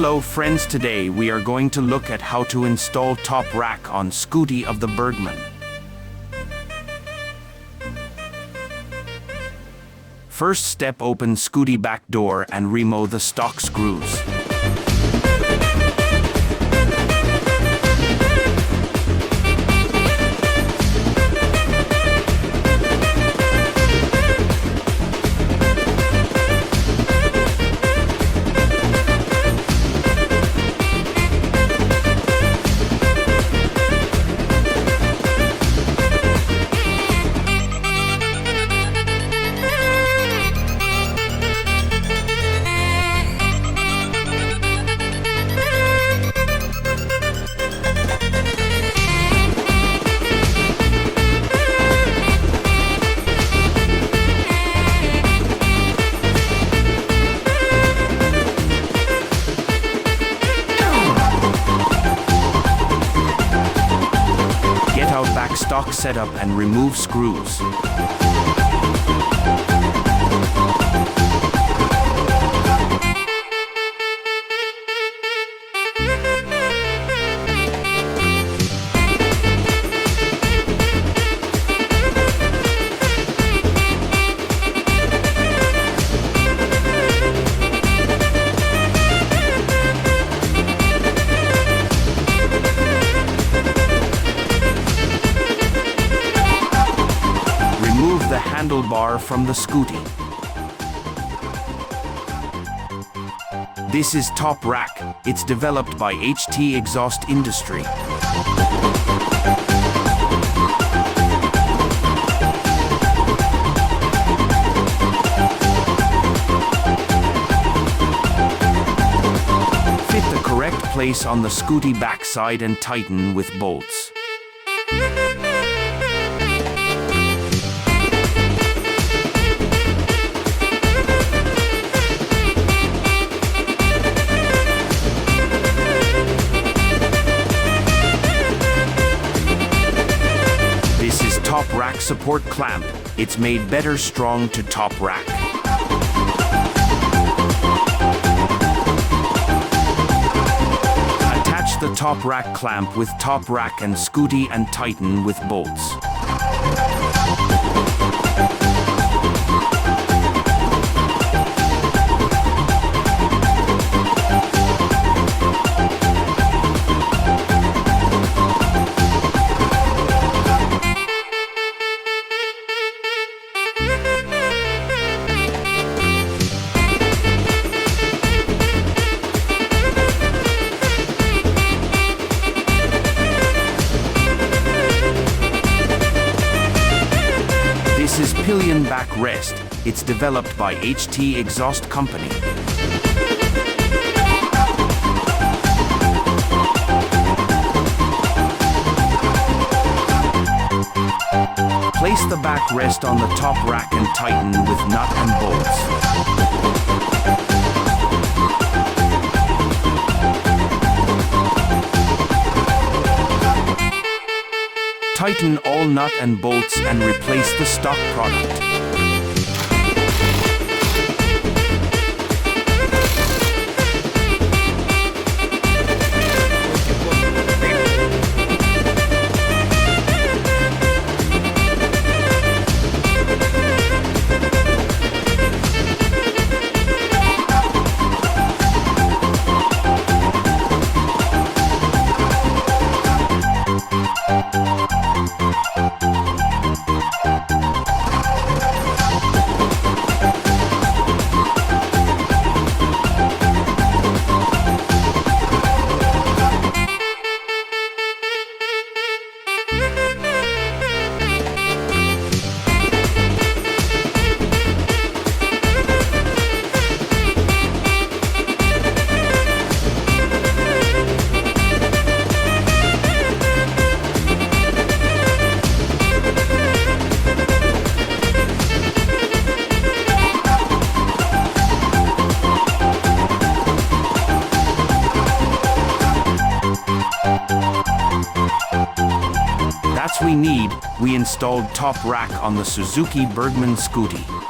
Hello friends, today we are going to look at how to install TOPRACK on Scooty of the Burgman. First step, open Scooty back door and remove the stock screws. Back stock setup and remove screws. The handlebar from the Scooty. This is TOPRACK. It's developed by HT Exhaust Industry. Fit the correct place on the Scooty backside and tighten with bolts. TOPRACK support clamp. It's made better strong to TOPRACK. Attach the TOPRACK clamp with TOPRACK and Scooty and tighten with bolts. This is pillion backrest. It's developed by HT Exhaust Company. Place the backrest on the TOPRACK and tighten with nut and bolts. Tighten all nut and bolts and replace the stock product. That's we installed TOPRACK on the Suzuki Burgman Scooty.